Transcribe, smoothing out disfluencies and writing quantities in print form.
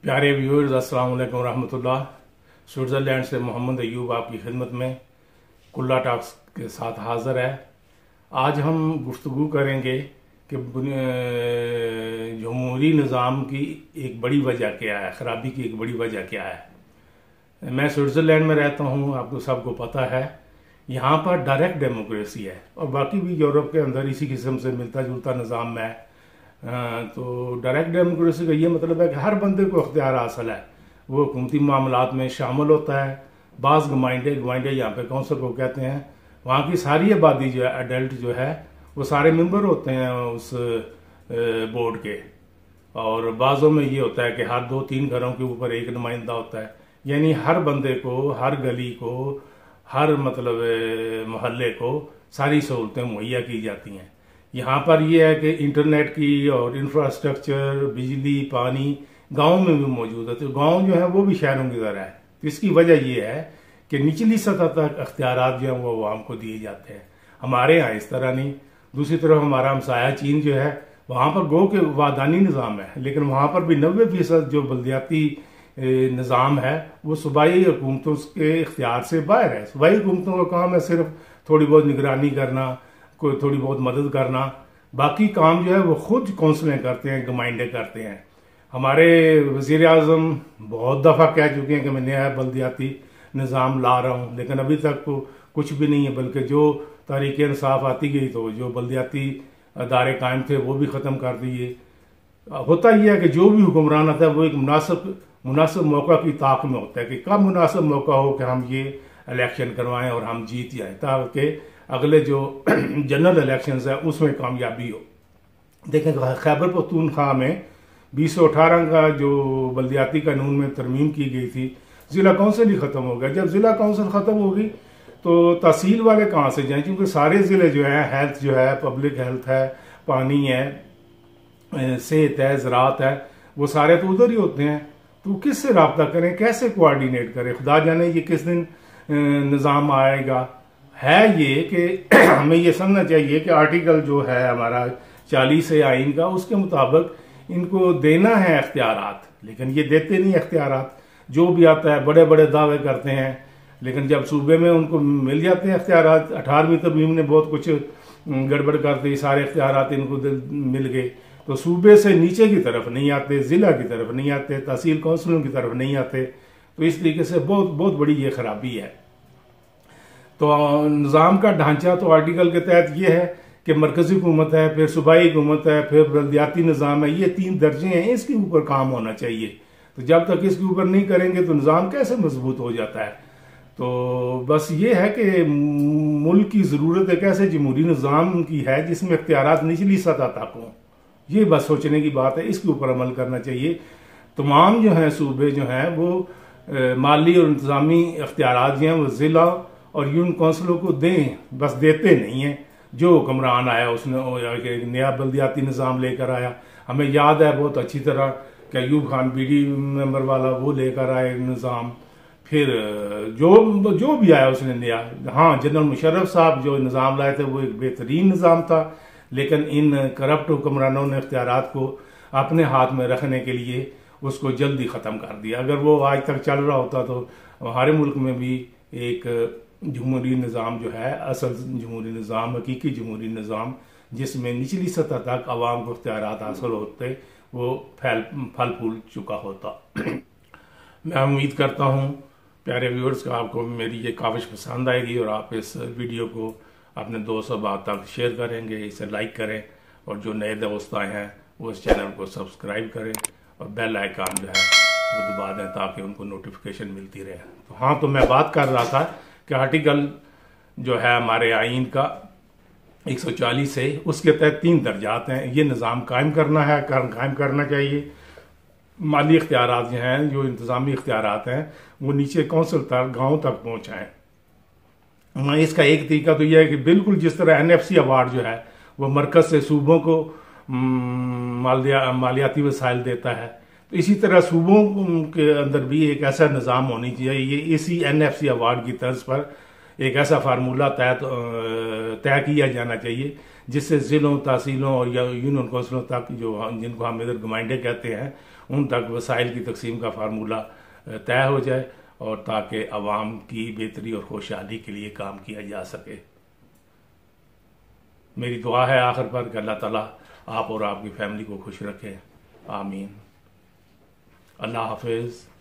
प्यारे व्यूअर्स, अस्सलाम वालेकुम रहमतुल्लाह। स्विट्ज़रलैंड से मोहम्मद अयूब आपकी खिदमत में कुल्ला टॉक्स के साथ हाज़िर है। आज हम गुफ्तगू करेंगे कि जमहूरी निज़ाम की एक बड़ी वजह क्या है, ख़राबी की एक बड़ी वजह क्या है। मैं स्विट्ज़रलैंड में रहता हूँ, आपको सबको पता है। यहाँ पर डायरेक्ट डेमोक्रेसी है और बाकी भी यूरोप के अंदर इसी किस्म से मिलता जुलता निज़ाम है। तो डायरेक्ट डेमोक्रेसी का ये मतलब है कि हर बंदे को इख्तियार हासिल है, वो हुकूमती मामलात में शामिल होता है। बाज़ नुमाइंदे यहाँ पे कौंसिल को कहते हैं, वहाँ की सारी आबादी जो है, अडल्ट जो है, वो सारे मेंबर होते हैं उस बोर्ड के। और बाज़ों में ये होता है कि हर 2-3 घरों के ऊपर एक नुमाइंदा होता है, यानी हर बंदे को, हर गली को, हर मतलब मोहल्ले को सारी सहूलतें मुहैया की जाती हैं। यहाँ पर यह है कि इंटरनेट की और इंफ्रास्ट्रक्चर, बिजली, पानी गांव में भी मौजूद है। तो गांव जो है वो भी शहरों की तरह है। तो इसकी वजह यह है कि निचली सतह तक अख्तियारात जो हैं वो आवाम को दिए जाते हैं। हमारे यहाँ इस तरह नहीं। दूसरी तरफ हमारा हमसाया चीन जो है, वहाँ पर गो के वादानी निज़ाम है, लेकिन वहाँ पर भी 90% जो बल्दियाती निज़ाम है वो सूबाई हुकूमतों के इख्तियार से बाहर है। सूबाई हुकूमतों का काम है सिर्फ थोड़ी बहुत निगरानी करना, कोई थोड़ी बहुत मदद करना। बाकी काम जो है वो खुद कौंसलें करते हैं, नुमाइंदे करते हैं। हमारे वज़ीर आज़म बहुत दफ़ा कह चुके हैं कि मैं नया बल्दियाती निज़ाम ला रहा हूँ, लेकिन अभी तक तो कुछ भी नहीं है। बल्कि जो तहरीक इंसाफ आती गई तो जो बल्दियाती अदारे कायम थे वो भी ख़त्म कर दिए। होता यह है कि जो भी हुक्मरान आता है वो एक मुनासिब मौका की ताक में होता है कि कब मुनासिब मौका हो कि हम ये इलेक्शन करवाएं और हम जीत जाएं, ताकि अगले जो जनरल इलेक्शंस है उसमें कामयाबी हो। देखें, खैबर पख्तूनख्वा में 2018 का जो बल्दियाती कानून में तरमीम की गई थी, ज़िला काउंसिल ही ख़त्म हो गया। जब ज़िला काउंसिल ख़त्म होगी तो तहसील वाले कहाँ से जाएं, क्योंकि सारे ज़िले जो हैं, हेल्थ जो है, पब्लिक हेल्थ है, पानी है, सेहत है, ज़राअत है, वो सारे तो उधर ही होते हैं। तो किससे रब्ता करें, कैसे कोऑर्डिनेट करें, खुदा जाने ये किस दिन निज़ाम आएगा। है ये कि हमें ये समझना चाहिए कि आर्टिकल जो है हमारा 40 आइन का, उसके मुताबिक इनको देना है इख्तियारात, लेकिन ये देते नहीं इख्तियारात। जो भी आता है बड़े बड़े दावे करते हैं, लेकिन जब सूबे में उनको मिल जाते हैं इख्तियारात, 18वीं तरमीम ने बहुत कुछ गड़बड़ कर दी, सारे इख्तियारात इनको मिल गए, तो सूबे से नीचे की तरफ नहीं आते, ज़िला की तरफ नहीं आते, तहसील कौंसिलों की तरफ नहीं आते। तो इस तरीके से बहुत बहुत बड़ी ये खराबी है। तो निज़ाम का ढांचा तो आर्टिकल के तहत ये है कि मरकजी हुकूमत है, फिर सूबाई हुकूमत है, फिर बल्दियाती निज़ाम है, ये 3 दर्जे हैं, इसके ऊपर काम होना चाहिए। तो जब तक इसके ऊपर नहीं करेंगे तो निज़ाम कैसे मजबूत हो जाता है। तो बस ये है कि मुल्क की ज़रूरत एक ऐसे जमहूरी निज़ाम की है जिसमें इख्तियारात निचली सतह तक हों। ये बस सोचने की बात है, इसके ऊपर अमल करना चाहिए। तमाम जो हैं सूबे जो हैं वो माली और इंतज़ामी इख्तियारात जो हैं वो ज़िला और यूनियन कौंसिलों को दें, बस देते नहीं हैं। जो हुक्मरान आया उसने एक नया बल्दियाती निज़ाम लेकर आया। हमें याद है बहुत अच्छी तरह कि अयूब खान बीडी मेंबर वाला वो लेकर आए निज़ाम। फिर जो भी आया उसने नया, हाँ, जनरल मुशर्रफ साहब जो निज़ाम लाए थे वो एक बेहतरीन निज़ाम था, लेकिन इन करप्ट हुक्मरानों ने इख्तियारात को अपने हाथ में रखने के लिए उसको जल्दी ख़त्म कर दिया। अगर वो आज तक चल रहा होता तो हमारे मुल्क में भी एक जमहूरी निज़ाम जो है, असल जमहूरी निज़ाम, हकीकी जमहूरी निज़ाम, जिसमें निचली सतह तक आवाम को इख्तियारात हासिल होते, वो फल फूल चुका होता। मैं उम्मीद करता हूँ प्यारे व्यूअर्स का आपको मेरी ये काविश पसंद आएगी और आप इस वीडियो को अपने दोस्त और बात तक शेयर करेंगे, इसे लाइक करें, और जो नए दोस्त आए हैं वो इस चैनल को सब्सक्राइब करें और बेल आइकन जो है वो दबा दें ताकि उनको नोटिफिकेशन मिलती रहे। तो हाँ, तो मैं बात कर रहा था कि आर्टिकल जो है हमारे आइन का 140 से, उसके तहत 3 दर्जात हैं। ये निज़ाम कायम करना है, कायम करना चाहिए। माली इख्तियारात जो हैं, जो इंतज़ामी इख्तियारात हैं, वो नीचे कौंसिल तक, गाँव तक पहुँचाएँ। इसका एक तरीका तो यह है कि बिल्कुल जिस तरह NFC अवार्ड जो है वो मरकज से सूबों को मालियाती वसाइल देता है, तो इसी तरह सूबों के अंदर भी एक ऐसा निज़ाम होनी चाहिए। इसी NFC अवार्ड की तर्ज पर एक ऐसा फार्मूला तय किया जाना चाहिए जिससे ज़िलों, तहसीलों और यूनियन कौंसिलों तक, जो जिनको हम इधर नुमाइंदे कहते हैं, उन तक वसाइल की तकसीम का फार्मूला तय हो जाए और ताकि अवाम की बेहतरी और खुशहाली के लिए काम किया जा सके। मेरी दुआ है आखिर पर कि अल्लाह ताला आप और आपकी फैमिली को खुश रखें। आमीन। अल्लाह हाफिज़।